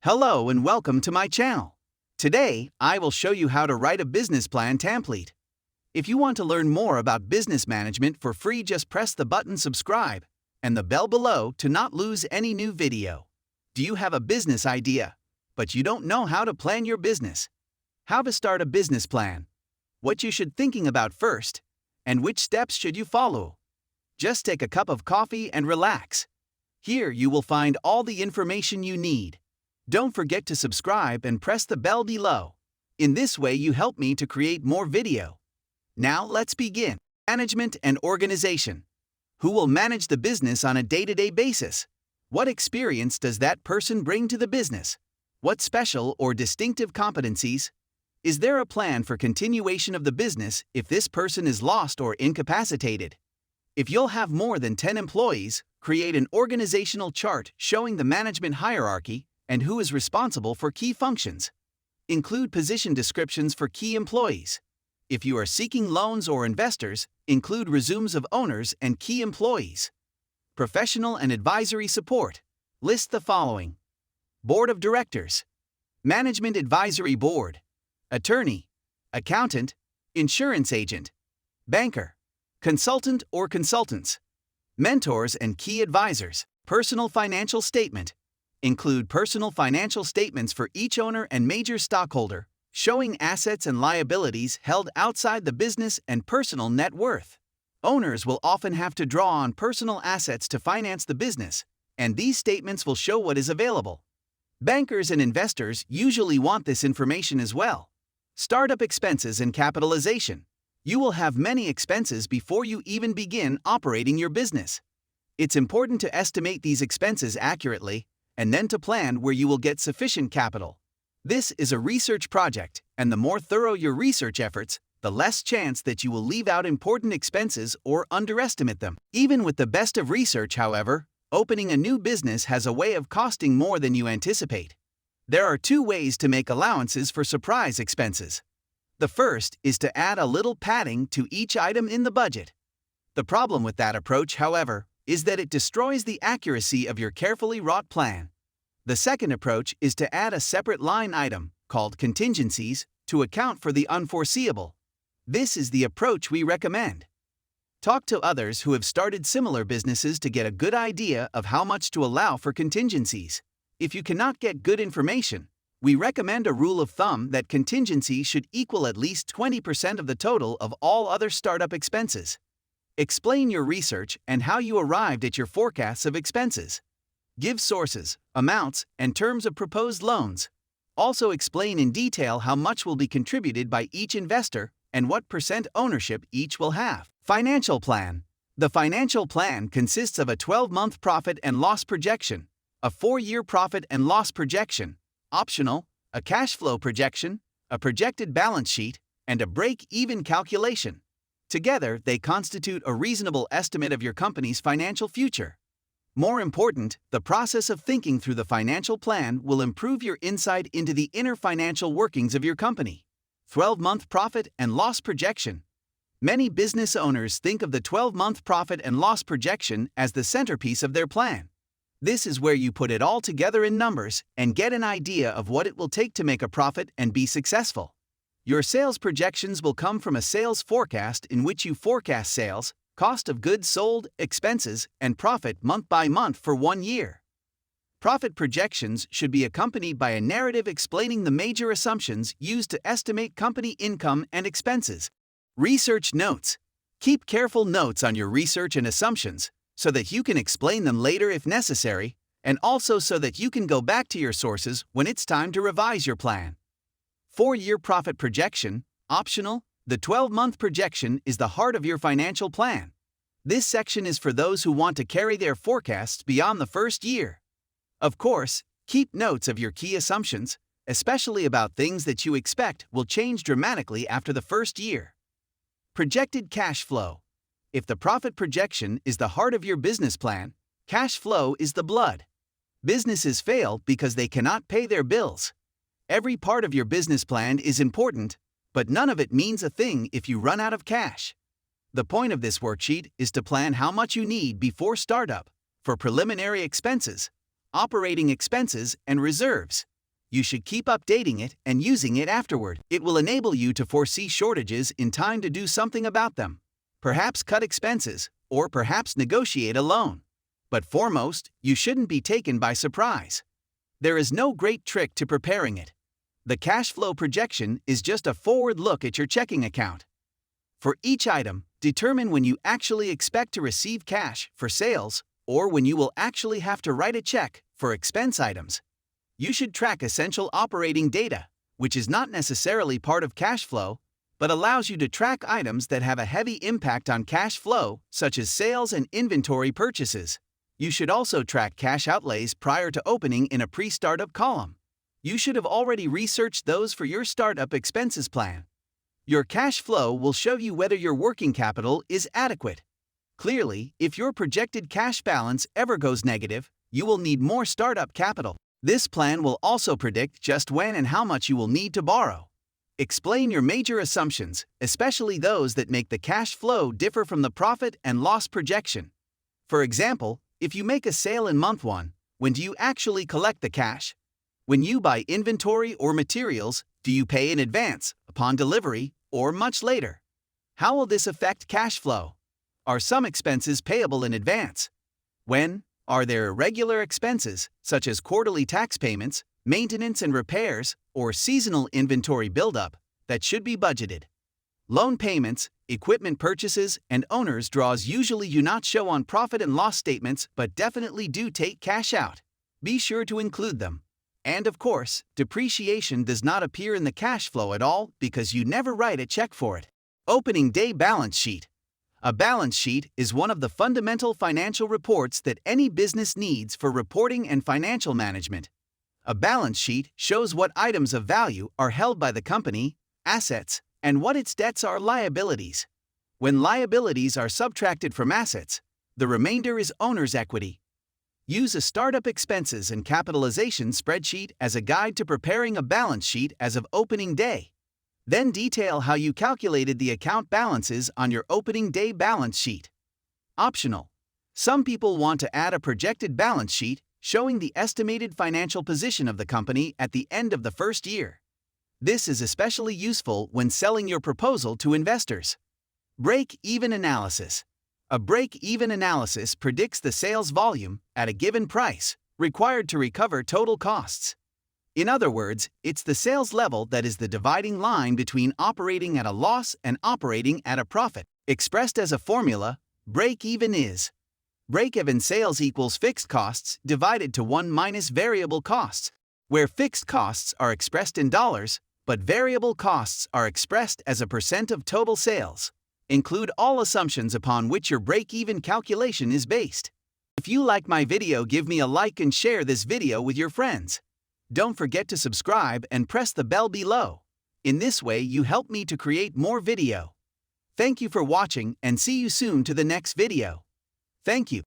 Hello and welcome to my channel. Today, I will show you how to write a business plan template. If you want to learn more about business management for free, just press the button subscribe and the bell below to not lose any new video. Do you have a business idea, but you don't know how to plan your business? How to start a business plan? What you should thinking about first, and which steps should you follow? Just take a cup of coffee and relax. Here you will find all the information you need. Don't forget to subscribe and press the bell below. In this way you help me to create more video. Now let's begin. Management and organization. Who will manage the business on a day-to-day basis? What experience does that person bring to the business? What special or distinctive competencies? Is there a plan for continuation of the business if this person is lost or incapacitated? If you'll have more than 10 employees, create an organizational chart showing the management hierarchy and who is responsible for key functions. Include position descriptions for key employees. If you are seeking loans or investors, include resumes of owners and key employees. Professional and advisory support. List the following: Board of Directors, Management Advisory Board, Attorney, Accountant, Insurance Agent, Banker, Consultant or Consultants, Mentors and Key Advisors. Personal Financial Statement. Include personal financial statements for each owner and major stockholder, showing assets and liabilities held outside the business and personal net worth. Owners will often have to draw on personal assets to finance the business, and these statements will show what is available. Bankers and investors usually want this information as well. Startup expenses and capitalization. You will have many expenses before you even begin operating your business. It's important to estimate these expenses accurately and then to plan where you will get sufficient capital. This is a research project, and the more thorough your research efforts, the less chance that you will leave out important expenses or underestimate them. Even with the best of research, however, opening a new business has a way of costing more than you anticipate. There are two ways to make allowances for surprise expenses. The first is to add a little padding to each item in the budget. The problem with that approach, however, is that it destroys the accuracy of your carefully wrought plan. The second approach is to add a separate line item, called contingencies, to account for the unforeseeable. This is the approach we recommend. Talk to others who have started similar businesses to get a good idea of how much to allow for contingencies. If you cannot get good information, we recommend a rule of thumb that contingencies should equal at least 20% of the total of all other startup expenses. Explain your research and how you arrived at your forecasts of expenses. Give sources, amounts, and terms of proposed loans. Also explain in detail how much will be contributed by each investor and what % ownership each will have. Financial plan. The financial plan consists of a 12-month profit and loss projection, a 4-year profit and loss projection, optional, a cash flow projection, a projected balance sheet, and a break-even calculation. Together, they constitute a reasonable estimate of your company's financial future. More important, the process of thinking through the financial plan will improve your insight into the inner financial workings of your company. 12-month profit and loss projection. Many business owners think of the 12-month profit and loss projection as the centerpiece of their plan. This is where you put it all together in numbers and get an idea of what it will take to make a profit and be successful. Your sales projections will come from a sales forecast in which you forecast sales, cost of goods sold, expenses, and profit month by month for 1 year. Profit projections should be accompanied by a narrative explaining the major assumptions used to estimate company income and expenses. Research notes. Keep careful notes on your research and assumptions so that you can explain them later if necessary, and also so that you can go back to your sources when it's time to revise your plan. 4-year profit projection, optional. The 12-month projection is the heart of your financial plan. This section is for those who want to carry their forecasts beyond the first year. Of course, keep notes of your key assumptions, especially about things that you expect will change dramatically after the first year. Projected cash flow. If the profit projection is the heart of your business plan, cash flow is the blood. Businesses fail because they cannot pay their bills. Every part of your business plan is important, but none of it means a thing if you run out of cash. The point of this worksheet is to plan how much you need before startup for preliminary expenses, operating expenses, and reserves. You should keep updating it and using it afterward. It will enable you to foresee shortages in time to do something about them. Perhaps cut expenses, or perhaps negotiate a loan. But foremost, you shouldn't be taken by surprise. There is no great trick to preparing it. The cash flow projection is just a forward look at your checking account. For each item, determine when you actually expect to receive cash for sales or when you will actually have to write a check for expense items. You should track essential operating data, which is not necessarily part of cash flow, but allows you to track items that have a heavy impact on cash flow, such as sales and inventory purchases. You should also track cash outlays prior to opening in a pre-startup column. You should have already researched those for your startup expenses plan. Your cash flow will show you whether your working capital is adequate. Clearly, if your projected cash balance ever goes negative, you will need more startup capital. This plan will also predict just when and how much you will need to borrow. Explain your major assumptions, especially those that make the cash flow differ from the profit and loss projection. For example, if you make a sale in month 1, when do you actually collect the cash? When you buy inventory or materials, do you pay in advance, upon delivery, or much later? How will this affect cash flow? Are some expenses payable in advance? When? Are there irregular expenses, such as quarterly tax payments, maintenance and repairs, or seasonal inventory buildup, that should be budgeted? Loan payments, equipment purchases, and owner's draws usually do not show on profit and loss statements but definitely do take cash out. Be sure to include them. And of course, depreciation does not appear in the cash flow at all because you never write a check for it. Opening day balance sheet. A balance sheet is one of the fundamental financial reports that any business needs for reporting and financial management. A balance sheet shows what items of value are held by the company, assets, and what its debts are liabilities. When liabilities are subtracted from assets, the remainder is owner's equity. Use a startup expenses and capitalization spreadsheet as a guide to preparing a balance sheet as of opening day. Then detail how you calculated the account balances on your opening day balance sheet. Optional. Some people want to add a projected balance sheet showing the estimated financial position of the company at the end of the first year. This is especially useful when selling your proposal to investors. Break-even analysis. A break-even analysis predicts the sales volume at a given price required to recover total costs. In other words, it's the sales level that is the dividing line between operating at a loss and operating at a profit. Expressed as a formula, break-even is break-even sales equals fixed costs divided to 1 minus variable costs, where fixed costs are expressed in dollars, but variable costs are expressed as a percent of total sales. Include all assumptions upon which your break-even calculation is based. If you like my video, give me a like and share this video with your friends. Don't forget to subscribe and press the bell below. In this way, you help me to create more video. Thank you for watching and see you soon to the next video. Thank you.